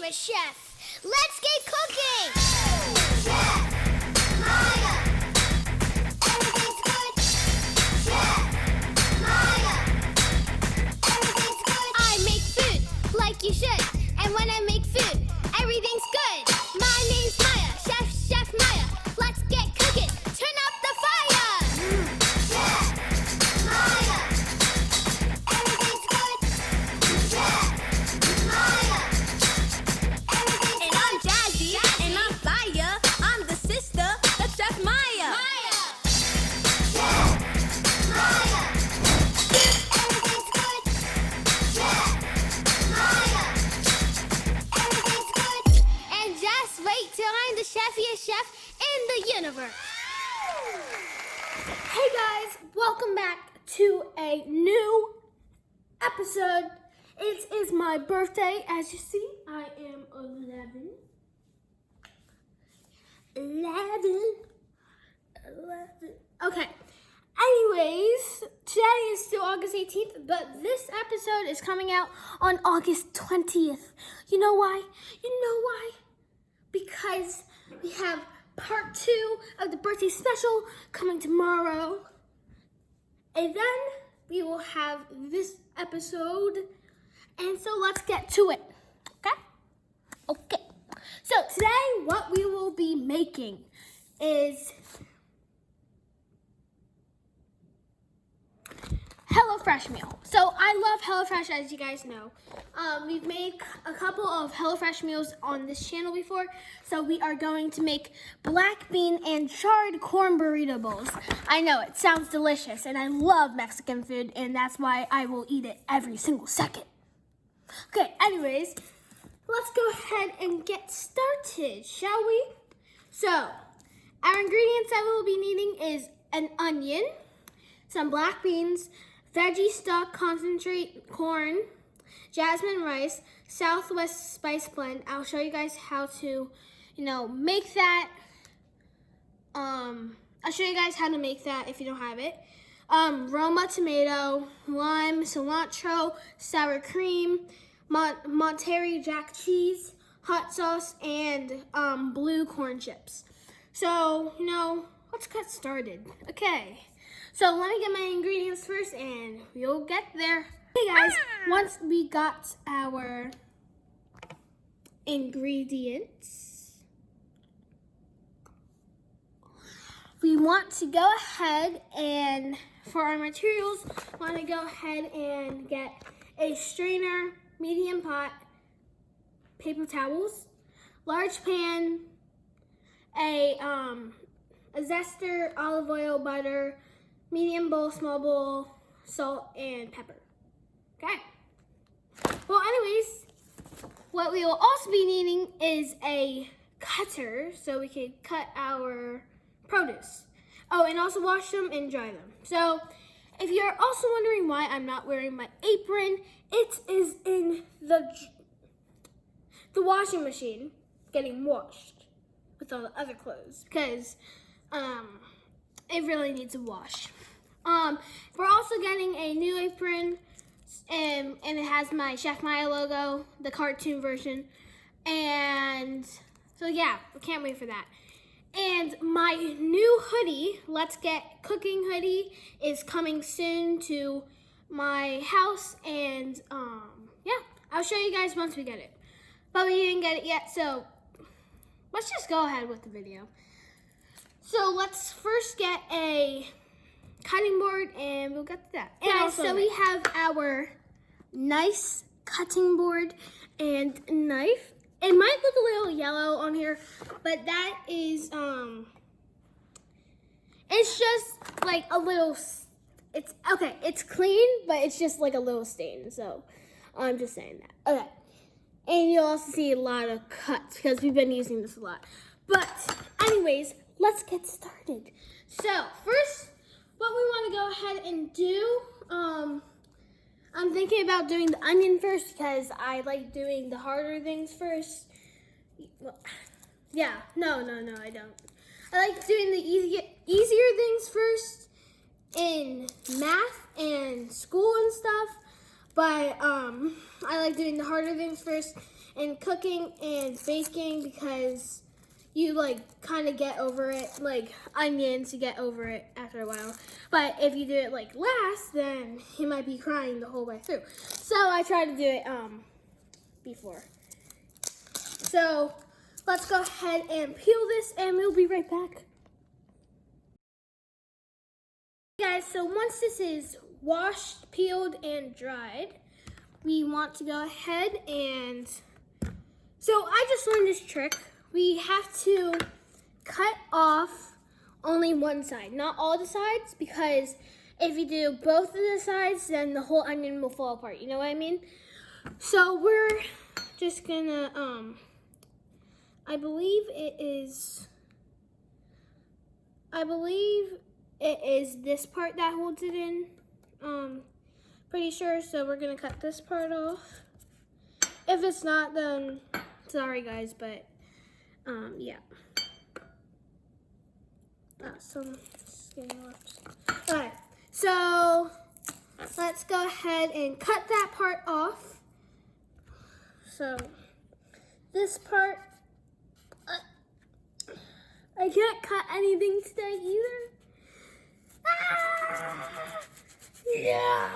favorite chef. Let's get cooking! Chef Maia, everything's good. Chef Maia, everything's good. I make food like you should, and when I make food, everything's good. My name's Maia, Chef Maia. Let's get cooking. Turn up the fire! Chef Maia, everything's good. Chef Maia, everything's And I'm Jazzy, and I'm Maia. I'm the sister of Chef Maia. Chef Maia, everything's good. Chef Maia, everything's good. And just wait till I'm the chefiest chef in the universe. Hey guys, welcome back to a new episode. It is my birthday. As you see, I am 11. 11. Okay. Anyways, today is still August 18th, but this episode is coming out on August 20th. You know why? Because we have part 2 of the birthday special coming tomorrow. And then we will have this episode. And so let's get to it. Okay. So today what we will be making is HelloFresh meal. So I love HelloFresh, as you guys know. We've made a couple of HelloFresh meals on this channel before. So we are going to make black bean and charred corn burrito bowls. I know, it sounds delicious, and I love Mexican food, and that's why I will eat it every single second. Okay, anyways, let's go ahead and get started, shall we? So, our ingredients that we will be needing is an onion, some black beans, veggie stock concentrate corn, jasmine rice, Southwest spice blend. I'll show you guys how to, make that. I'll show you guys how to make that if you don't have it. Roma tomato, lime, cilantro, sour cream, Monterey Jack cheese, hot sauce, and blue corn chips. So, let's get started. Okay. So let me get my ingredients first and we'll get there. Hey guys, once we got our ingredients, we want to go ahead and, for our materials, want to go ahead and get a strainer, medium pot, paper towels, large pan, a zester, olive oil, butter, medium bowl, small bowl, salt, and pepper. Okay. Well, anyways, what we will also be needing is a cutter so we can cut our produce. Oh, and also wash them and dry them. So, if you're also wondering why I'm not wearing my apron, it is in the washing machine getting washed with all the other clothes because it really needs a wash. We're also getting a new apron, and it has my Chef Maia logo, the cartoon version, and so yeah, we can't wait for that. And my new hoodie, Let's Get Cooking hoodie, is coming soon to my house, and yeah, I'll show you guys once we get it. But we didn't get it yet, so let's just go ahead with the video. So let's first get a cutting board and we'll get to that. And so we have our nice cutting board and knife. It might look a little yellow on here, but that is, it's just like a little, it's clean, but it's just like a little stain. So I'm just saying that. Okay. And you'll also see a lot of cuts because we've been using this a lot. But anyways, let's get started. So first, what we want to go ahead and do, I'm thinking about doing the onion first because I like doing the harder things first. Well, yeah, no, I don't. I like doing the easier things first in math and school and stuff. But I like doing the harder things first and cooking and baking because you like kind of get over it, like onions, you get over it after a while. But if you do it like last, then you might be crying the whole way through. So I try to do it before. So let's go ahead and peel this and we'll be right back. Guys, so once this is washed, peeled, and dried, we want to go ahead and, so I just learned this trick. We have to cut off only one side, not all the sides, because if you do both of the sides, then the whole onion will fall apart, you know what I mean? So we're just gonna, I believe it is this part that holds it in. Pretty sure, so we're gonna cut this part off. If it's not, then sorry guys, but yeah. Some skin left. Alright, so let's go ahead and cut that part off. So this part, I can't cut anything today either. Ah! Yeah.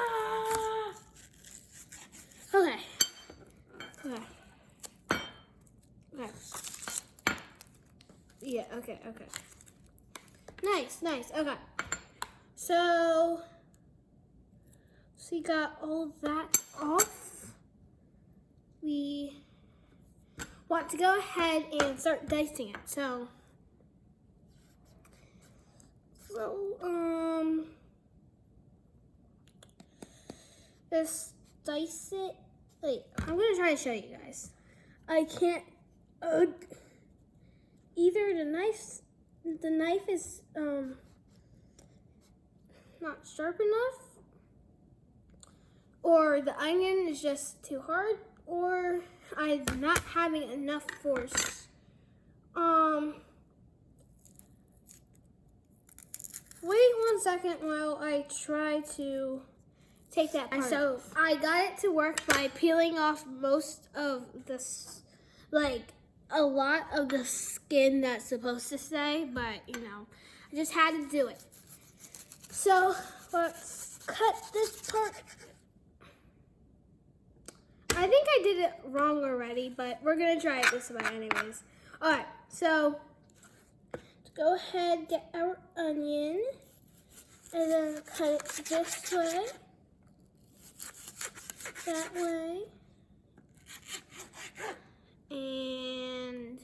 Okay. Yeah, okay. Nice. Okay. So we got all that off. We want to go ahead and start dicing it. So just dice it. Wait, I'm gonna try to show you guys. I can't. Either the knife is not sharp enough, or the onion is just too hard, or I'm not having enough force. Wait 1 second while I try to take that part. So I got it to work by peeling off most of this, like a lot of the skin that's supposed to stay, but you know, I just had to do it. So let's cut this part. I think I did it wrong already, but we're gonna try it this way anyways. All right, so let's go ahead, get our onion, and then cut it this way, that way, and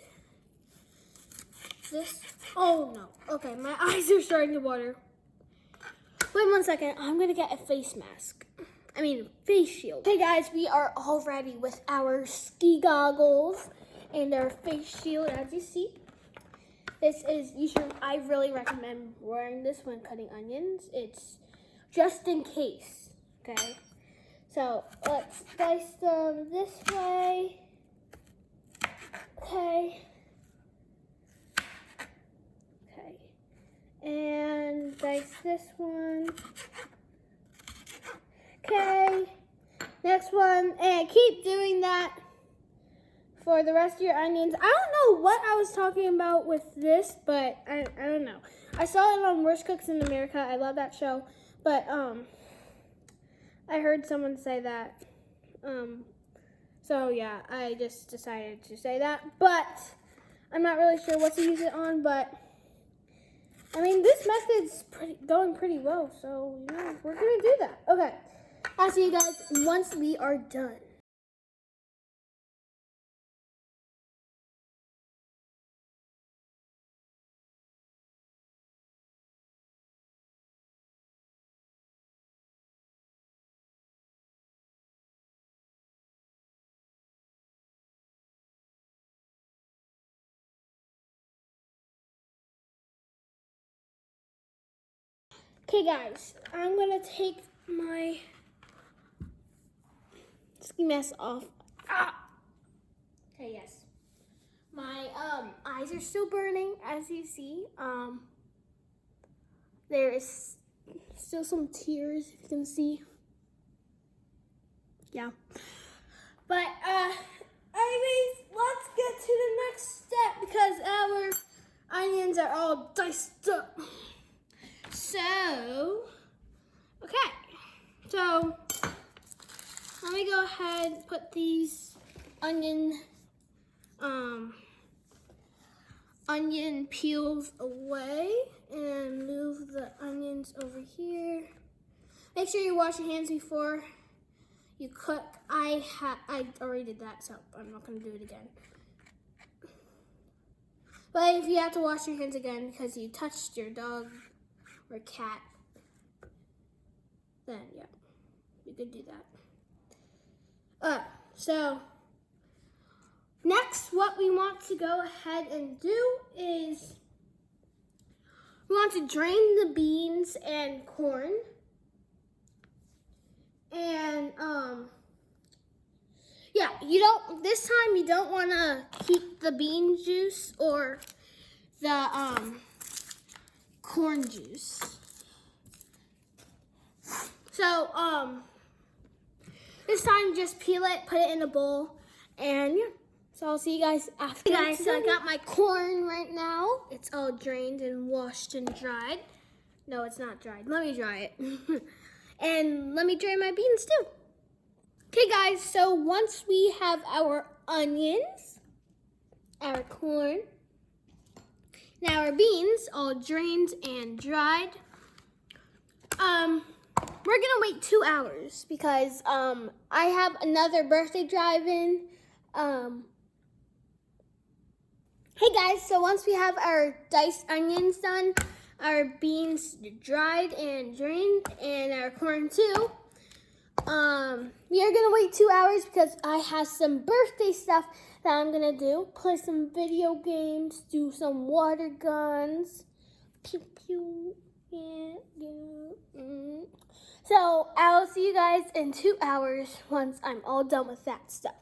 this. Oh no, okay, my eyes are starting to water. Wait 1 second, I'm gonna get a face mask. Face shield. Okay guys, we are all ready with our ski goggles and our face shield, as you see. I really recommend wearing this when cutting onions. It's just in case, okay? So let's dice them this way. Okay. And dice this one. Okay. Next one. And keep doing that for the rest of your onions. I don't know what I was talking about with this, but I don't know. I saw it on Worst Cooks in America. I love that show. But I heard someone say that. So yeah, I just decided to say that. But I'm not really sure what to use it on, but this method's going pretty well, so you know, we're gonna do that. Okay, I'll see you guys once we are done. Okay guys, I'm gonna take my ski mask off. Okay, yes. My eyes are still burning, as you see. There is still some tears, if you can see. Yeah. But to the next step because our onions are all diced up. So, okay. So, let me go ahead and put these onion peels away and move the onions over here. Make sure you wash your hands before you cook. I already did that, so I'm not going to do it again. But if you have to wash your hands again because you touched your dog or cat, then yeah, you could do that. So next, what we want to go ahead and do is we want to drain the beans and corn. And yeah, this time you don't want to keep the bean juice or the corn juice. So this time just peel it, put it in a bowl, and yeah. So I'll see you guys after. Hey guys, so I got my corn right now. It's all drained and washed and dried. No, it's not dried. Let me dry it. And let me drain my beans too. Okay guys, so once we have our onions, our corn, and our beans all drained and dried, we're gonna wait 2 hours because I have another birthday drive-in. Hey guys, so once we have our diced onions done, our beans dried and drained, and our corn too, we are gonna wait 2 hours because I have some birthday stuff that I'm gonna do. Play some video games, do some water guns, pew pew, yeah, yeah. So I'll see you guys in 2 hours once I'm all done with that stuff.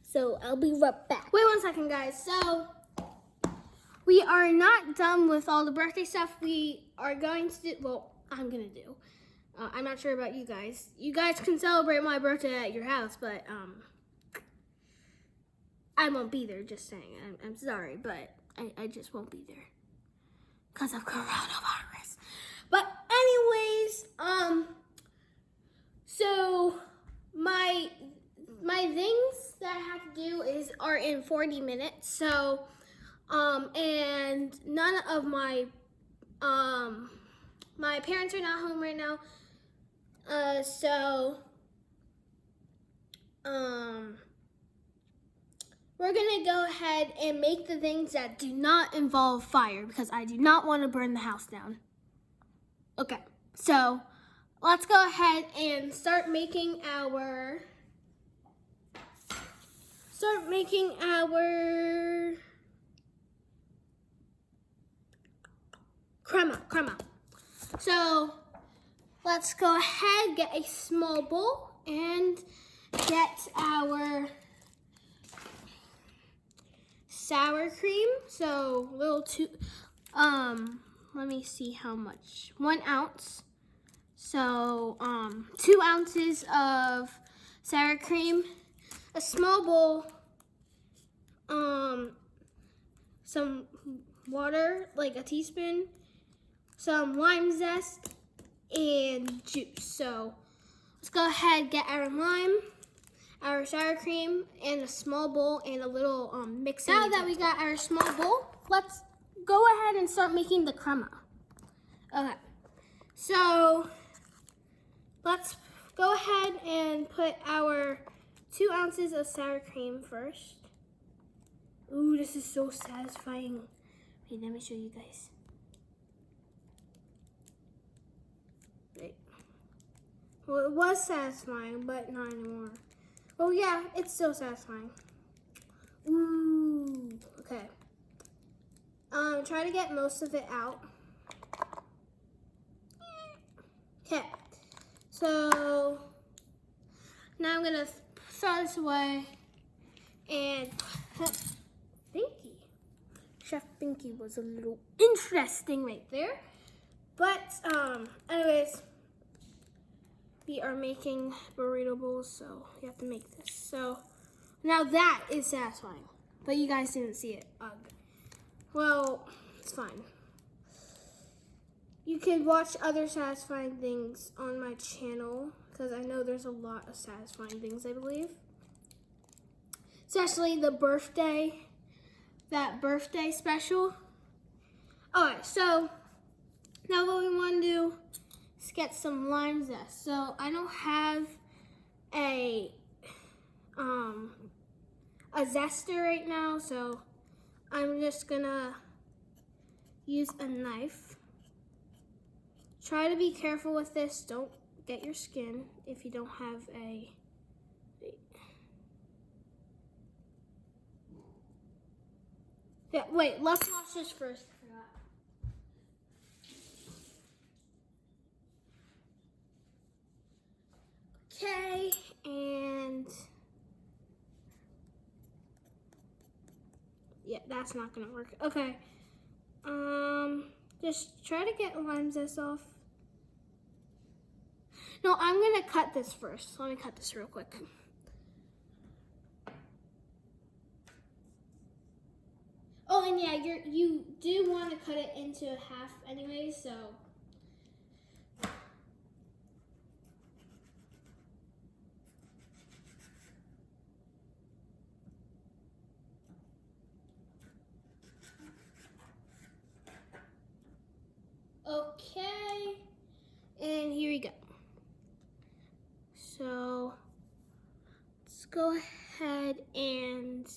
So I'll be right back. Wait 1 second, guys. So we are not done with all the birthday stuff. We are going to do, well, I'm going to do. I'm not sure about you guys. You guys can celebrate my birthday at your house, but I won't be there, just saying. I'm sorry, but I just won't be there because of coronavirus. But anyways, so my things that I have to do are in 40 minutes. So and none of my parents are not home right now. So we're gonna go ahead and make the things that do not involve fire because I do not want to burn the house down. Okay, so let's go ahead and start making our crema. So let's go ahead, get a small bowl and get our sour cream. So let me see how much. 1 ounce. So 2 ounces of sour cream, a small bowl, some water, like a teaspoon, some lime zest, and juice. So let's go ahead and get our lime, our sour cream, and a small bowl and a little mixing. Now that we got our small bowl, let's go ahead and start making the crema. Okay, so let's go ahead and put our 2 ounces of sour cream first. Ooh, this is so satisfying. Wait, let me show you guys. Wait. Well, it was satisfying, but not anymore. Oh yeah, it's still satisfying. Ooh, okay. Try to get most of it out. Okay, so now I'm gonna throw this away and Binky. Chef Binky was a little interesting right there. But anyways, we are making burrito bowls, so you have to make this. So now that is satisfying. but you guys didn't see it. Ugh. Well, it's fine. You can watch other satisfying things on my channel because I know there's a lot of satisfying things, I believe. Especially the birthday, that birthday special. Alright, so now what we want to do is get some lime zest. So I don't have a zester right now, so I'm just gonna use a knife. Try to be careful with this. Don't get your skin if you don't have a... Yeah, wait, let's wash this first. Okay, and yeah, that's not gonna work. Okay, just try to get lime zest off. No, I'm gonna cut this first. Let me cut this real quick. Oh, and yeah, you do want to cut it into half anyway, so. Okay, and here we go. So let's go ahead and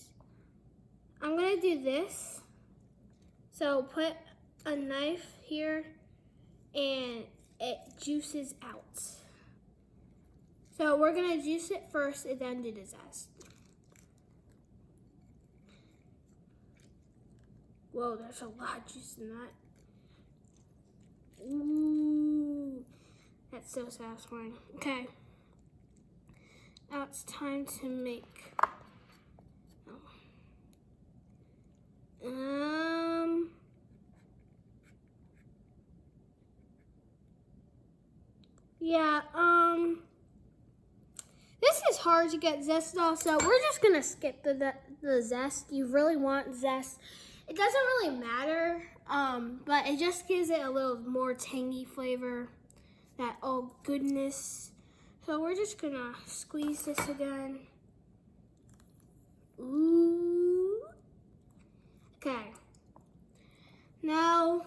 I'm gonna do this. So put a knife here and it juices out. So we're gonna juice it first and then do the zest. Whoa, there's a lot of juice in that. Ooh, that's so satisfying. Okay, now it's time to make. This is hard to get zest off, so we're just gonna skip the zest. You really want zest. It doesn't really matter, but it just gives it a little more tangy flavor, that oh goodness. So we're just gonna squeeze this again. Ooh. Okay. Now,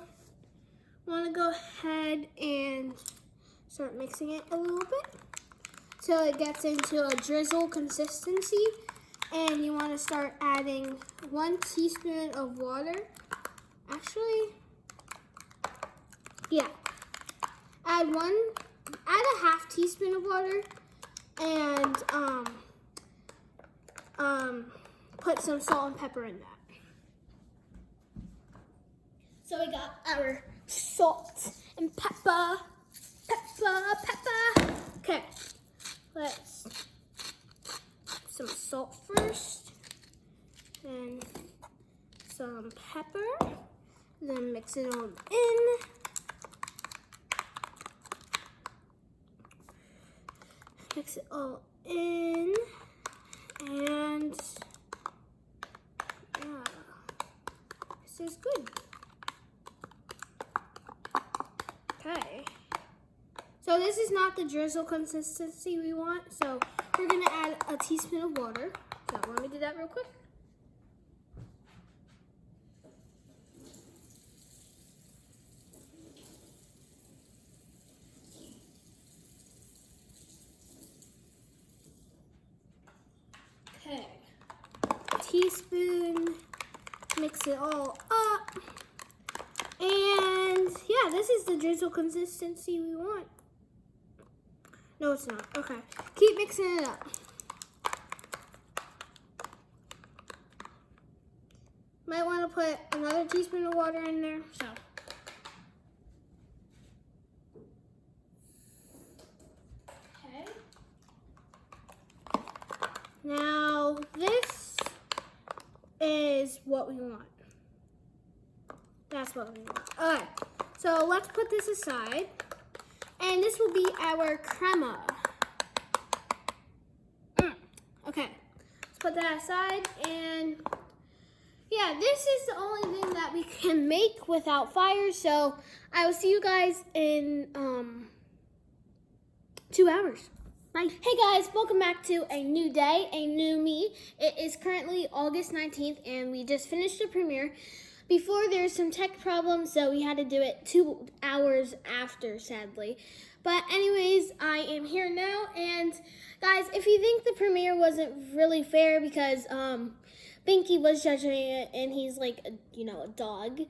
I want to go ahead and start mixing it a little bit till it gets into a drizzle consistency. And you want to start adding 1 teaspoon of water. Actually, yeah. Add a half teaspoon of water and put some salt and pepper in that. So we got our salt and pepper. Okay, let's some salt first, then some pepper, then mix it all in. Mix it all in, and yeah, this is good. Okay, so this is not the drizzle consistency we want, so we're gonna add a teaspoon of water. So let me do that real quick. Okay, teaspoon, mix it all up. And yeah, this is the drizzle consistency we want. No, it's not. Okay, keep mixing it up. Might want to put another teaspoon of water in there. So. Okay. Now this is what we want. That's what we want. Alright, so let's put this aside. And this will be our crema. Okay, let's put that aside. And yeah, this is the only thing that we can make without fire. So I will see you guys in 2 hours. Bye. Hey guys, welcome back to a new day, a new me. It is currently August 19th and we just finished the premiere. Before there's some tech problems, so we had to do it 2 hours after, sadly. But anyways, I am here now, and guys, if you think the premiere wasn't really fair because Binky was judging it and he's like a dog,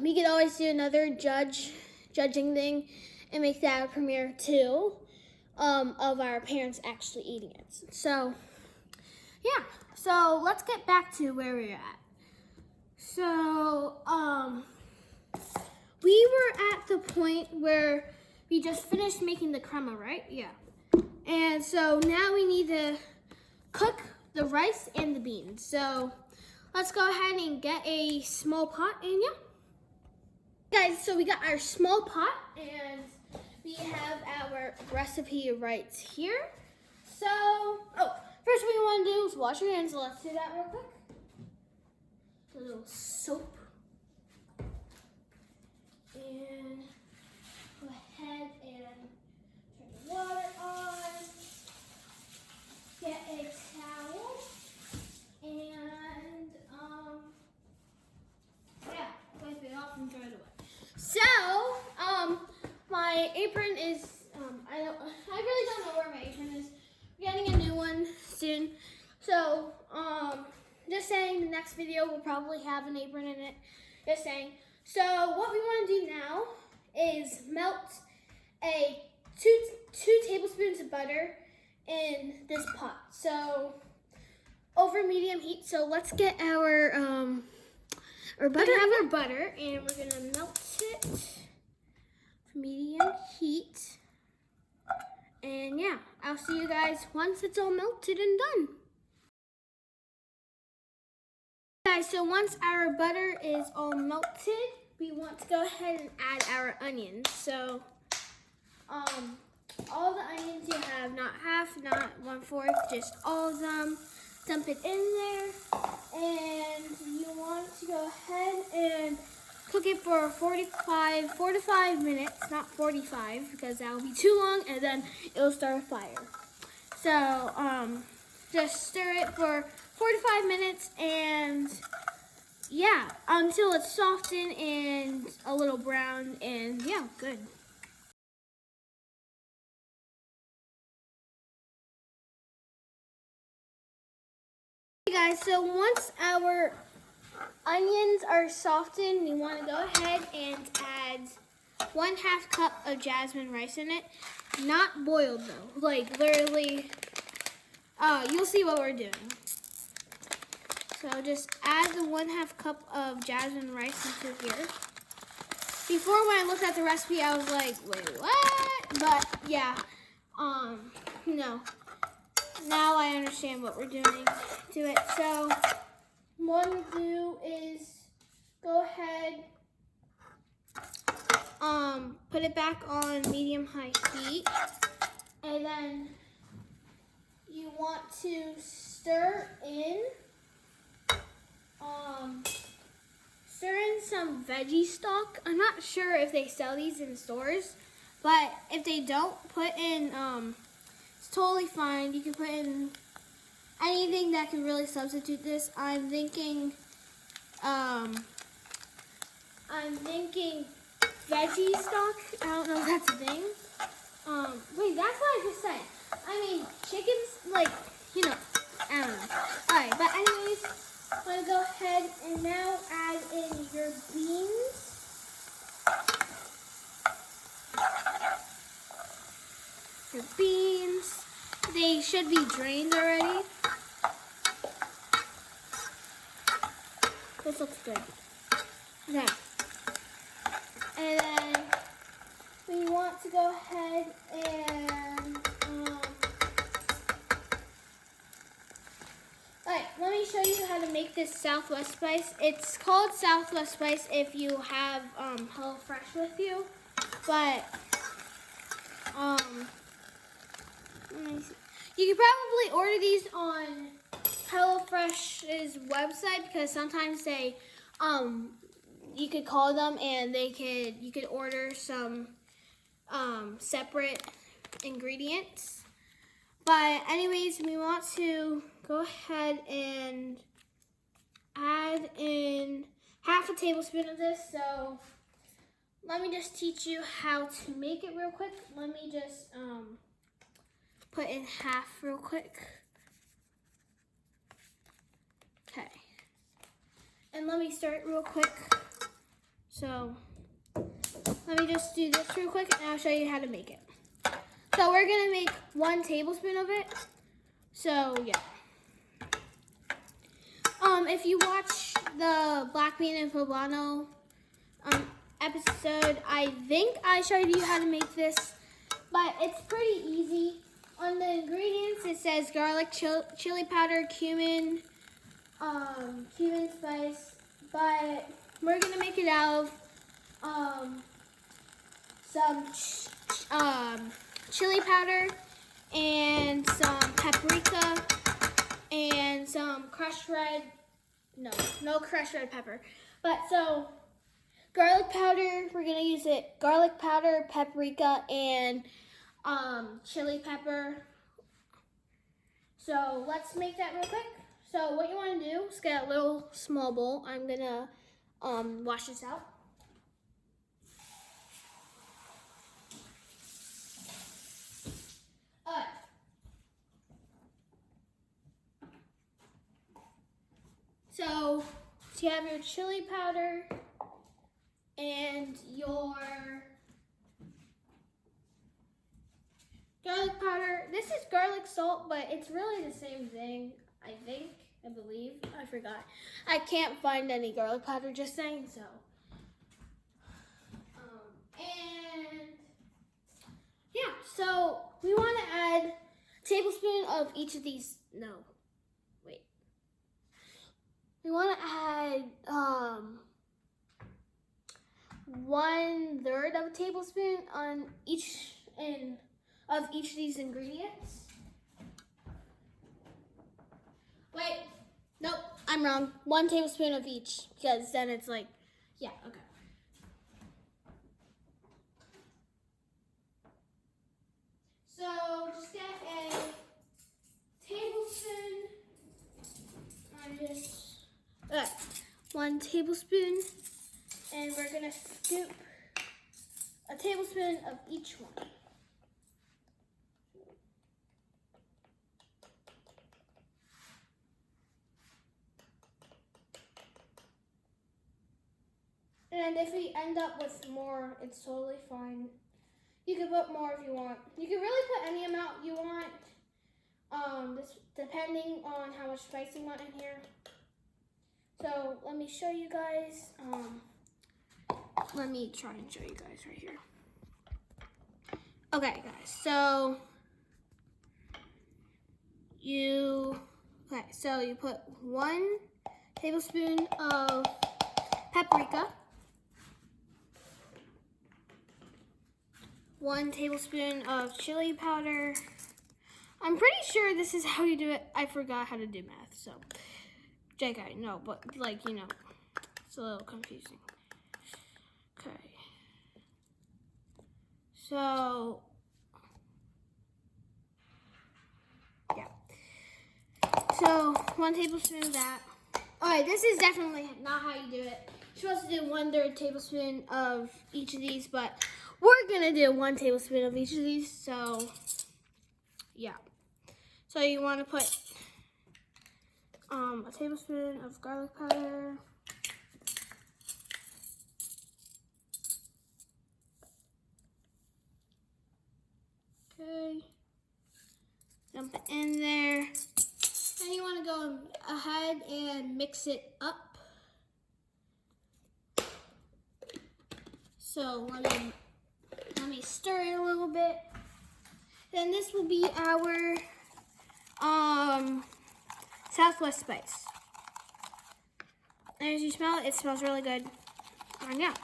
we could always do another judging thing and make that a premiere too, of our parents actually eating it. So yeah, so let's get back to where we're at. So, we were at the point where we just finished making the crema, right? Yeah. And so now we need to cook the rice and the beans. So, let's go ahead and get a small pot, and yeah. Guys, so we got our small pot, and we have our recipe right here. So, first what you want to do is wash your hands. So let's do that real quick. A little soap, and go ahead and turn the water on, get a towel, and wipe it off and throw it away. So, my apron is, I really don't know where my apron is. We're getting a new one soon. So, just saying, the next video will probably have an apron in it. Just saying. So what we want to do now is melt two tablespoons of butter in this pot. So over medium heat. So let's get our butter. We have our butter, and we're gonna melt it for medium heat. And yeah, I'll see you guys once it's all melted and done. Guys, so once our butter is all melted, we want to go ahead and add our onions. So, all the onions you have, not half, not 1/4, just all of them. Dump it in there, and you want to go ahead and cook it for 4 to 5 minutes, not 45, because that will be too long, and then it'll start a fire. So, just stir it for 4 to 5 minutes, and yeah, until it's softened and a little brown, and yeah, good. Okay guys, so once our onions are softened, we want to go ahead and add 1/2 cup of jasmine rice in it. Not boiled though, like literally, you'll see what we're doing. So just add the 1/2 cup of jasmine rice into here. Before, when I looked at the recipe, I was like, wait, what? But yeah, no. Now I understand what we're doing to it. So what we do is go ahead, put it back on medium-high heat, and then you want to stir in some veggie stock. I'm not sure if they sell these in stores, but if they don't, put in, it's totally fine. You can put in anything that can really substitute this. I'm thinking veggie stock. I don't know if that's a thing. Wait, that's what I just said. I mean, chickens, like, I don't know. Alright, but anyways, I'm going to go ahead and now add in your beans. Your beans. They should be drained already. This looks good. Okay. And then we want to go ahead and alright, let me show you how to make this Southwest spice. It's called Southwest spice if you have HelloFresh with you, but you can probably order these on HelloFresh's website because sometimes they, you could call them and you could order some separate ingredients. But anyways, we want to go ahead and add in half a tablespoon of this. So let me just teach you how to make it real quick. Let me just put in half real quick. Okay. And let me start real quick. So let me just do this real quick and I'll show you how to make it. So we're gonna make 1 tablespoon of it. So yeah. If you watch the Black Bean and Poblano episode, I think I showed you how to make this, but it's pretty easy. On the ingredients, it says garlic, chili powder, cumin, cumin spice, but we're gonna make it out of some chili powder and some paprika and some crushed red, no crushed red pepper, but so garlic powder, we're gonna use it, garlic powder, paprika, and chili pepper. So let's make that real quick. So what you want to do is get a little small bowl. I'm gonna wash this out. So you have your chili powder and your garlic powder. This is garlic salt, but it's really the same thing, I believe. I forgot. I can't find any garlic powder, just saying, so. And yeah, so we want to add a tablespoon of each of these. We want to add 1/3 of a tablespoon on each of each of these ingredients. Wait, nope, I'm wrong. 1 tablespoon of each, because then it's like, yeah, okay. So just get a tablespoon. Okay, 1 tablespoon, and we're gonna scoop a tablespoon of each one. And if we end up with more, it's totally fine. You can put more if you want. You can really put any amount you want, this depending on how much spice you want in here. So let me show you guys. Let me try and show you guys right here. Okay, guys. So you put 1 tablespoon of paprika, 1 tablespoon of chili powder. I'm pretty sure this is how you do it. I forgot how to do math, so. JK, no, but like, you know, it's a little confusing. Okay. So, yeah. So, 1 tablespoon of that. Alright, this is definitely not how you do it. You're supposed to do 1/3 tablespoon of each of these, but we're gonna do 1 tablespoon of each of these, so, yeah. So you want to put a tablespoon of garlic powder, okay, dump it in there. Then you want to go ahead and mix it up. So let me stir it a little bit. Then this will be our Southwest spice. And as you smell it, it smells really good. And yeah.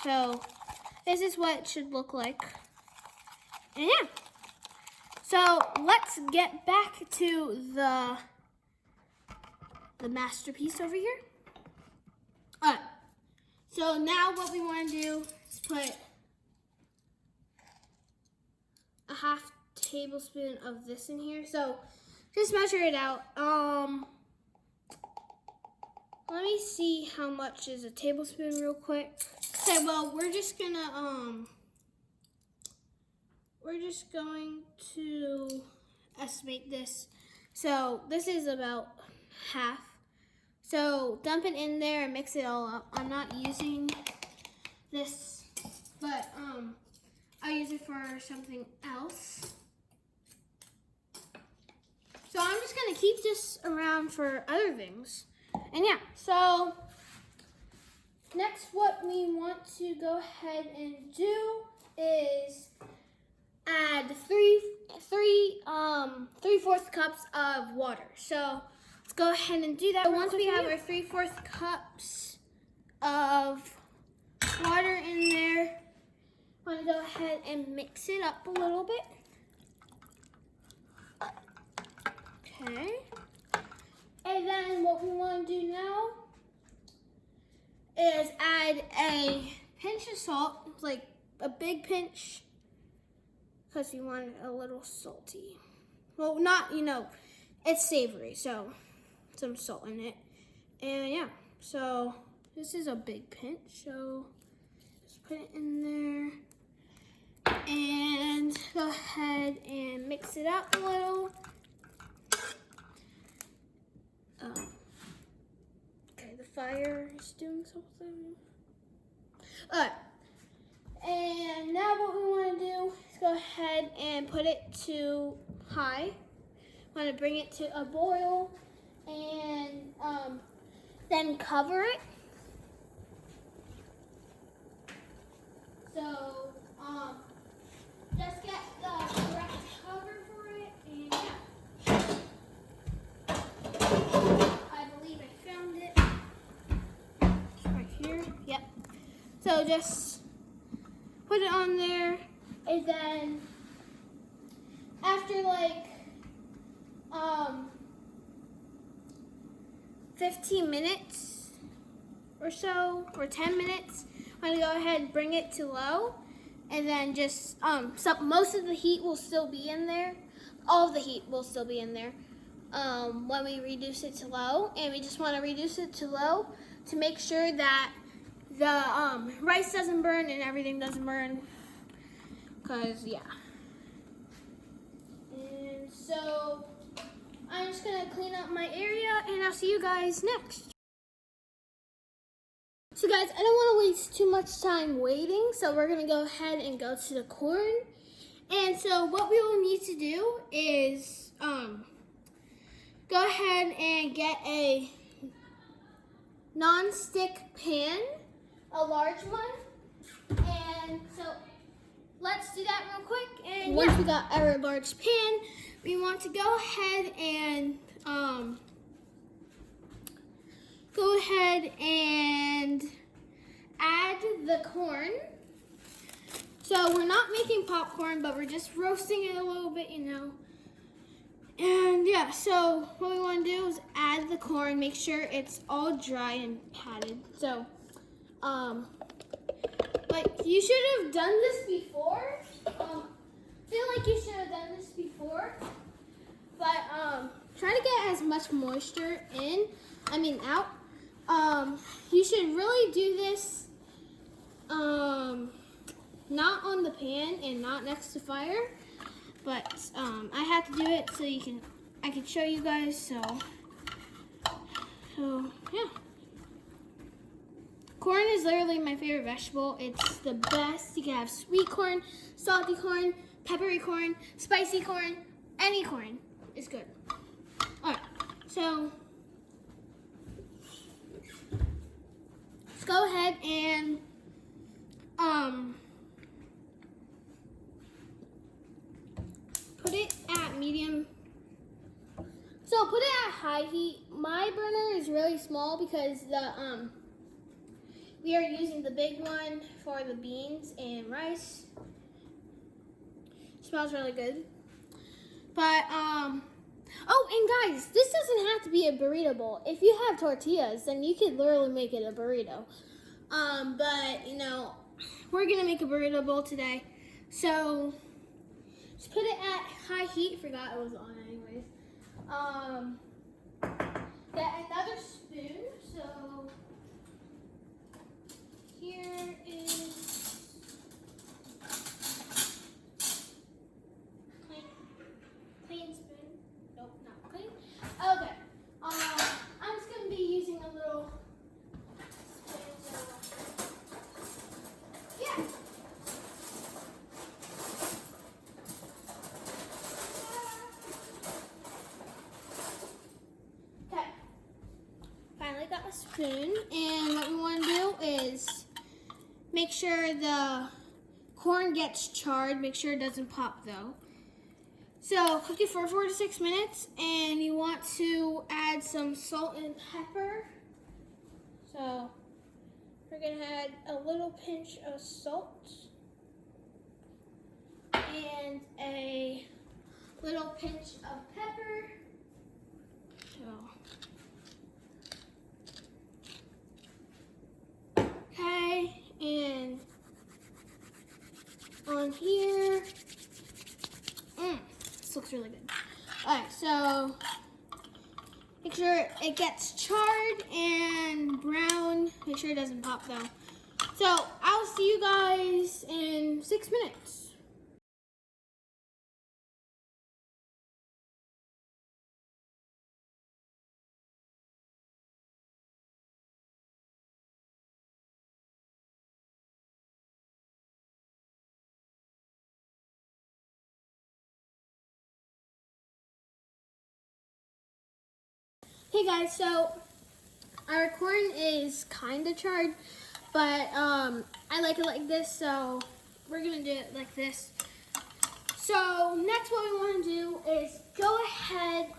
So this is what it should look like. And yeah. So let's get back to the masterpiece over here. All right. So now what we want to do is put a half tablespoon of this in here. So just measure it out. Let me see how much is a tablespoon real quick. Okay, well, we're just going to estimate this. So this is about half. So dump it in there and mix it all up. I'm not using this, but I'll use it for something else. So I'm just gonna keep this around for other things. And yeah, so next what we want to go ahead and do is add 3/4 cups of water. So let's go ahead and do that. Once we have our 3/4 cups of water in there, I want to go ahead and mix it up a little bit. Okay. And then what we want to do now is add a pinch of salt, like a big pinch, because we want it a little salty. Well, not, it's savory, so some salt in it. And yeah, so this is a big pinch, so just put it in there. And go ahead and mix it up a little. Okay, the fire is doing something. Alright. And now what we want to do is go ahead and put it to high. Want to bring it to a boil and then cover it. So just get the correct cover for it, and yeah. I believe I found it. It's right here. Yep. So just put it on there, and then after 15 minutes or so, or 10 minutes, I'm gonna go ahead and bring it to low, and then just most of the heat will still be in there. All of the heat will still be in there when we reduce it to low, and we just want to reduce it to low to make sure that the rice doesn't burn and everything doesn't burn, because yeah. And so I'm just gonna clean up my area, and I'll see you guys next. So guys, I don't want to waste too much time waiting, so we're gonna go ahead and go to the corn. And so what we will need to do is go ahead and get a non-stick pan, a large one. And so let's do that real quick. And once we got our large pan, we want to go ahead and add the corn. So we're not making popcorn, but we're just roasting it a little bit, And yeah, so what we want to do is add the corn, make sure it's all dry and patted. So, you should have done this before. Feel like you should have done this before, but try to get as much moisture out. You should really do this not on the pan and not next to fire, but I have to do it so I can show you guys. So yeah. Corn is literally my favorite vegetable. It's the best. You can have sweet corn, salty corn, peppery corn, spicy corn, any corn is good. Alright, so let's go ahead and put it at medium. So put it at high heat. My burner is really small because we are using the big one for the beans and rice. Smells really good. But, oh, and guys, this doesn't have to be a burrito bowl. If you have tortillas, then you could literally make it a burrito. But, you know, we're going to make a burrito bowl today. So, just put it at high heat. Forgot it was on anyways. Get another spoon. So, here is clean spoon. Nope, not clean. Okay. I'm just gonna be using a little spoon. So yeah. Okay. Finally got a spoon, and what we want to do is make sure the corn gets charred. Make sure it doesn't pop though. So cook it for 4 to 6 minutes, and you want to add some salt and pepper. So we're gonna add a little pinch of salt and a little pinch of pepper. So, okay, and on here. This looks really good. Alright, so make sure it gets charred and brown. Make sure it doesn't pop though. So I'll see you guys in 6 minutes. Hey guys, so our corn is kind of charred, but I like it like this, so we're gonna do it like this. So next what we want to do is go ahead,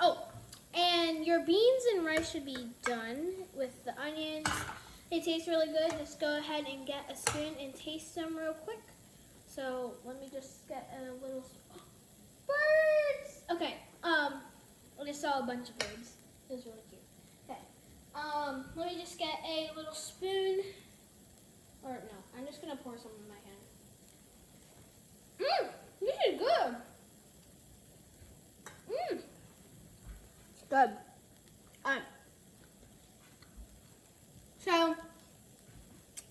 and your beans and rice should be done with the onions. They taste really good. Just go ahead and get a spoon and taste them real quick. So let me just get a little, birds! Okay, I just saw a bunch of birds. It was really cute. Okay. Let me just get a little spoon. Or no, I'm just gonna pour some in my hand. This is good. Good. So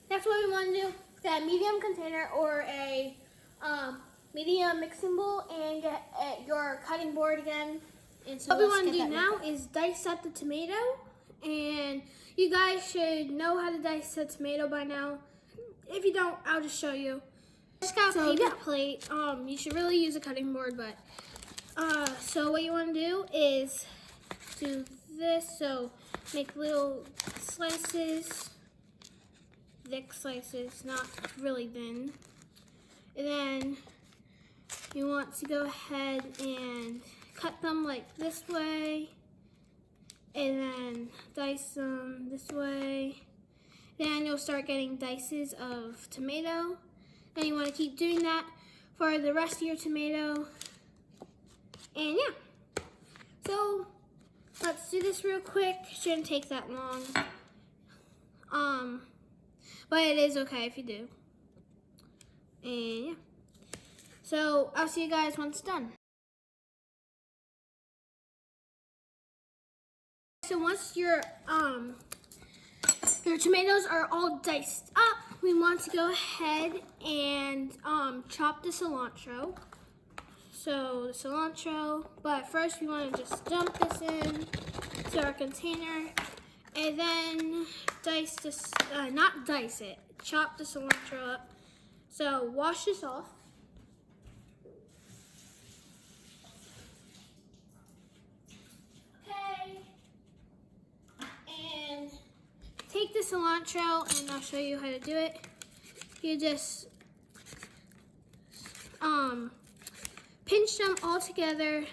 that's what we want to do. Get a medium container or a medium mixing bowl, and get your cutting board again. And so what we want to do now is dice up the tomato, and you guys should know how to dice a tomato by now. If you don't, I'll just show you. Just got a paper plate. You should really use a cutting board, but so what you want to do is do this. So make little slices, thick slices, not really thin, and then you want to go ahead and cut them like this way, and then dice them this way. Then you'll start getting dices of tomato. Then you want to keep doing that for the rest of your tomato. And yeah, so let's do this real quick. Shouldn't take that long. But it is okay if you do. And yeah, so I'll see you guys once it's done. So once your tomatoes are all diced up, we want to go ahead and chop the cilantro. So the cilantro, but first we want to just dump this in to our container, and then dice this, not dice it, chop the cilantro up. So wash this off. Take the cilantro, and I'll show you how to do it. You just pinch them all together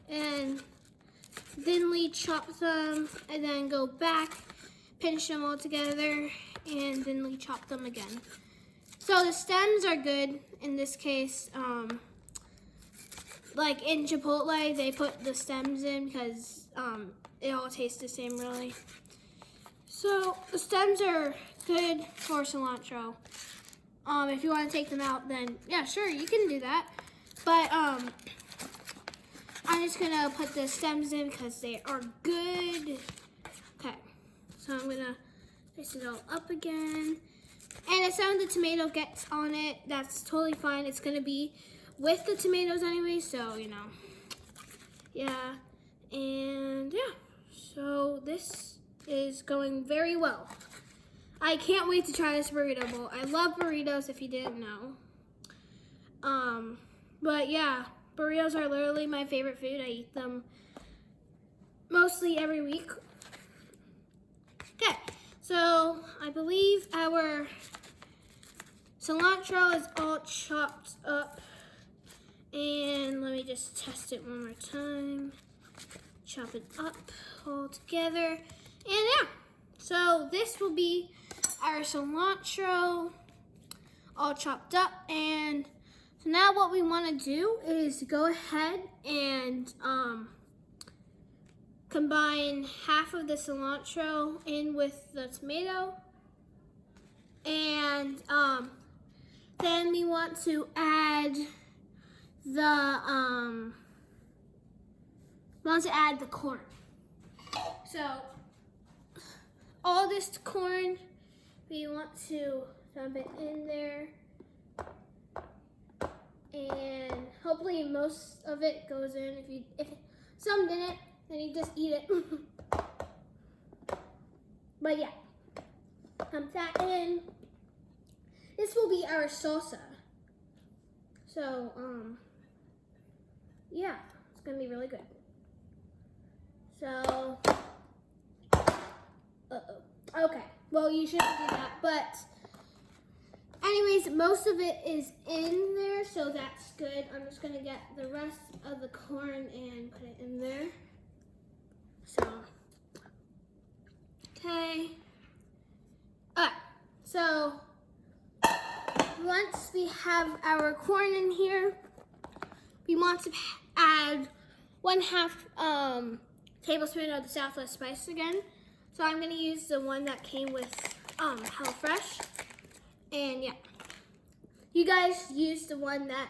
and thinly chop them, and then go back, pinch them all together, and thinly chop them again. So the stems are good in this case. like in Chipotle, they put the stems in because it all tastes the same, really. So the stems are good for cilantro. If you want to take them out, then yeah, sure, you can do that. But I'm just gonna put the stems in because they are good. Okay, so I'm gonna mix it all up again. And as soon as the tomato gets on it, that's totally fine. It's gonna be with the tomatoes anyway, so you know. Yeah, and yeah, so this is going very well. I can't wait to try this burrito bowl. I love burritos, if you didn't know. But yeah, burritos are literally my favorite food. I eat them mostly every week. Okay, so I believe our cilantro is all chopped up. And let me just test it one more time. Chop it up all together. And yeah, so this will be our cilantro all chopped up. And so now what we want to do is go ahead and combine half of the cilantro in with the tomato. And then we want to add the corn. So all this corn, we want to dump it in there, and hopefully most of it goes in. If some didn't, then you just eat it. But yeah, dump that in. This will be our salsa. So yeah, it's gonna be really good. So okay, well, you shouldn't do that, but anyways, most of it is in there, so that's good. I'm just gonna get the rest of the corn and put it in there. So okay, alright, so once we have our corn in here, we want to add 1/2 tablespoon of the Southwest spice again. So I'm gonna use the one that came with HelloFresh. And yeah, you guys use the one that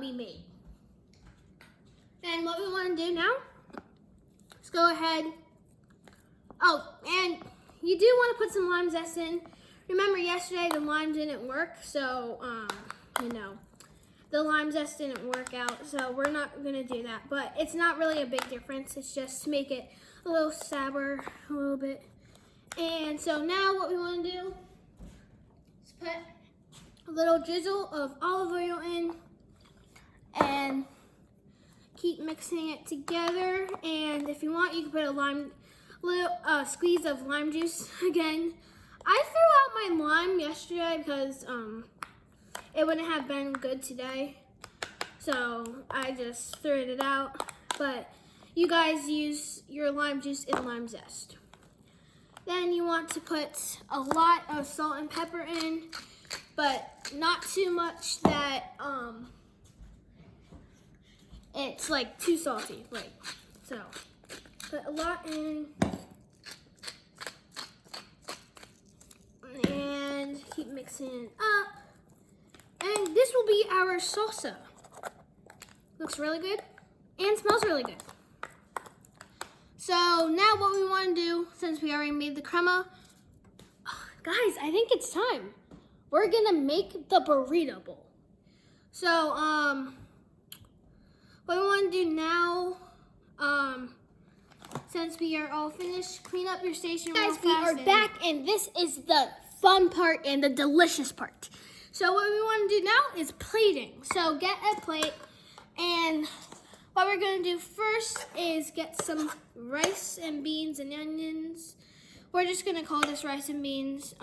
we made. And what we want to do now is go ahead. Oh, and you do want to put some lime zest in. Remember yesterday the lime didn't work, so you know, the lime zest didn't work out, so we're not gonna do that. But it's not really a big difference. It's just to make it a little sour, a little bit. And so now what we want to do is put a little drizzle of olive oil in and keep mixing it together. And if you want, you can put a little squeeze of lime juice again. I threw out my lime yesterday because it wouldn't have been good today, so I just threw it out. But you guys use your lime juice and lime zest. Then you want to put a lot of salt and pepper in, but not too much that it's like too salty. Like, so put a lot in. And keep mixing it up. And this will be our salsa. Looks really good and smells really good. So now what we want to do, since we already made the crema, guys, I think it's time. We're gonna make the burrito bowl. So what we want to do now, since we are all finished, clean up your station real fast. Guys, we are back, and this is the fun part and the delicious part. So what we want to do now is plating. So get a plate, and what we're going to do first is get some rice and beans and onions. We're just going to call this rice and beans.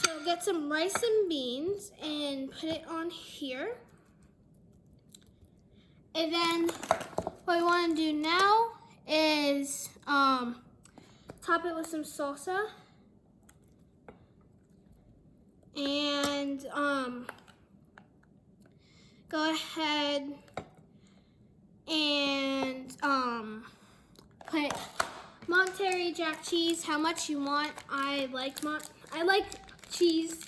So get some rice and beans and put it on here. And then what we want to do now is top it with some salsa. And go ahead and put Monterey Jack cheese, how much you want. I like cheese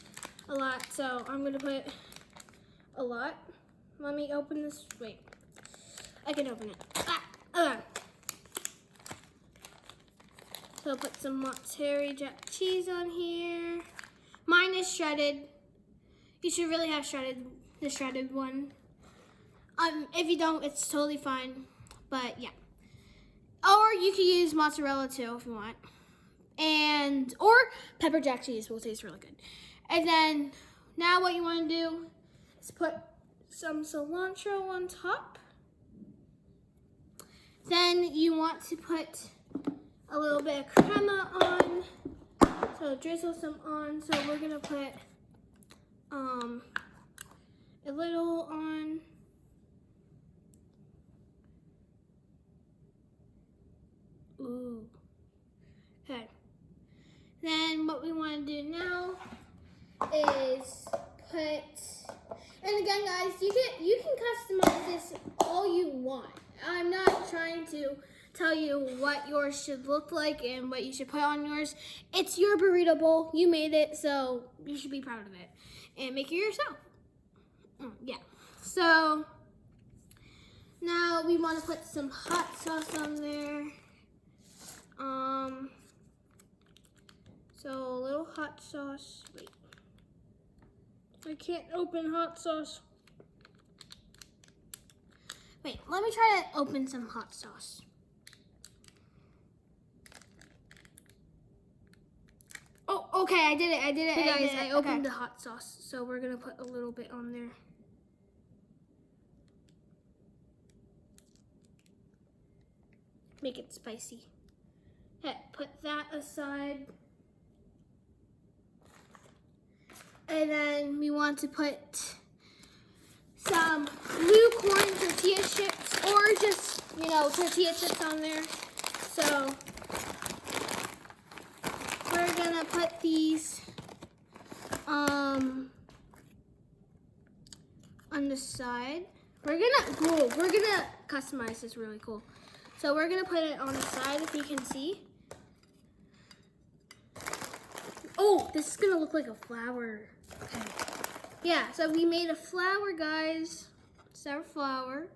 a lot, so I'm gonna put a lot. Let me open this. Wait, I can open it. So put some Monterey Jack cheese on here. Mine is shredded. You should really have the shredded one. If you don't, it's totally fine. But yeah. Or you can use mozzarella too if you want. Or pepper jack cheese will taste really good. And then now what you want to do is put some cilantro on top. Then you want to put a little bit of crema on. So drizzle some on. So we're gonna put a little on. Ooh. Okay. Then what we want to do now is and again guys, you can customize this all you want. I'm not trying to tell you what yours should look like and what you should put on yours. It's your burrito bowl. You made it, so you should be proud of it and make it yourself. Yeah. So now we want to put some hot sauce on there. So a little hot sauce. Wait. I can't open hot sauce. Wait, let me try to open some hot sauce. Oh, okay, I did it. Hey guys, I opened the hot sauce. So we're gonna put a little bit on there. Make it spicy. Okay, put that aside. And then we want to put some lukewarm tortilla chips or just, tortilla chips on there. So we're gonna put these on the side. We're gonna customize this really cool. So we're gonna put it on the side if you can see. Oh, this is gonna look like a flower. Okay. Yeah, so we made a flower, guys. It's our flower.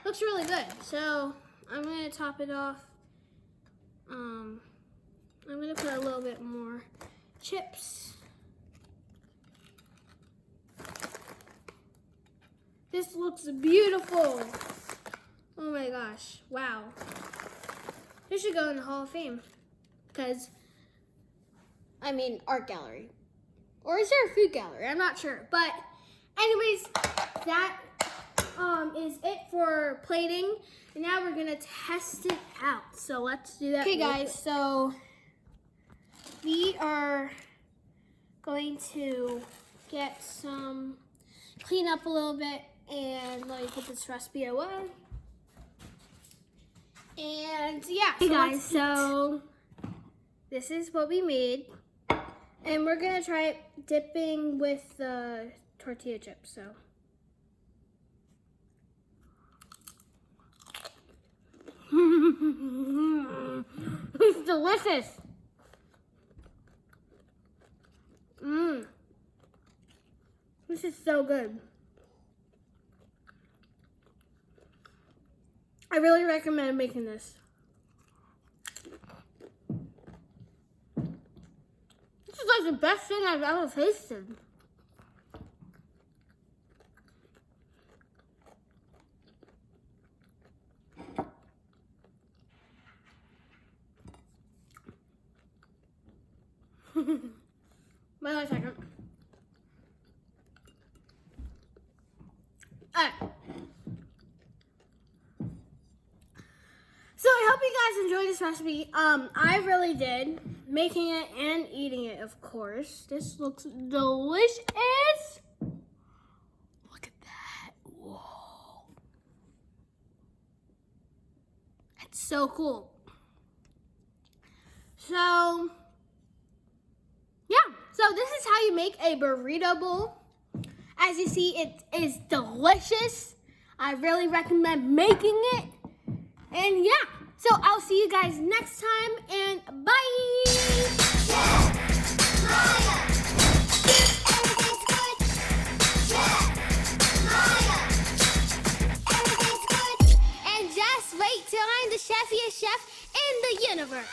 Looks really good. So I'm gonna top it off. I'm gonna put a little bit more chips. This looks beautiful. Oh my gosh, wow. This should go in the Hall of Fame. Art gallery. Or is there a food gallery? I'm not sure. But anyways, that is it for plating. And now we're gonna test it out. So let's do that. Okay guys, so we are going to clean up a little bit, and let me put this recipe away. And yeah, hey guys, so this is what we made. And we're gonna try it dipping with the tortilla chips, so. It's delicious. This is so good. I really recommend making this. This is like the best thing I've ever tasted. Wait a second. Alright. So I hope you guys enjoyed this recipe. I really did. Making it and eating it, of course. This looks delicious. Look at that. Whoa. It's so cool. So, yeah. So this is how you make a burrito bowl As you see, it is delicious. I really recommend making it. And yeah, so I'll see you guys next time, and bye! Maya, everything's good. Maya, everything's good. And just wait till I'm the chefiest chef in the universe.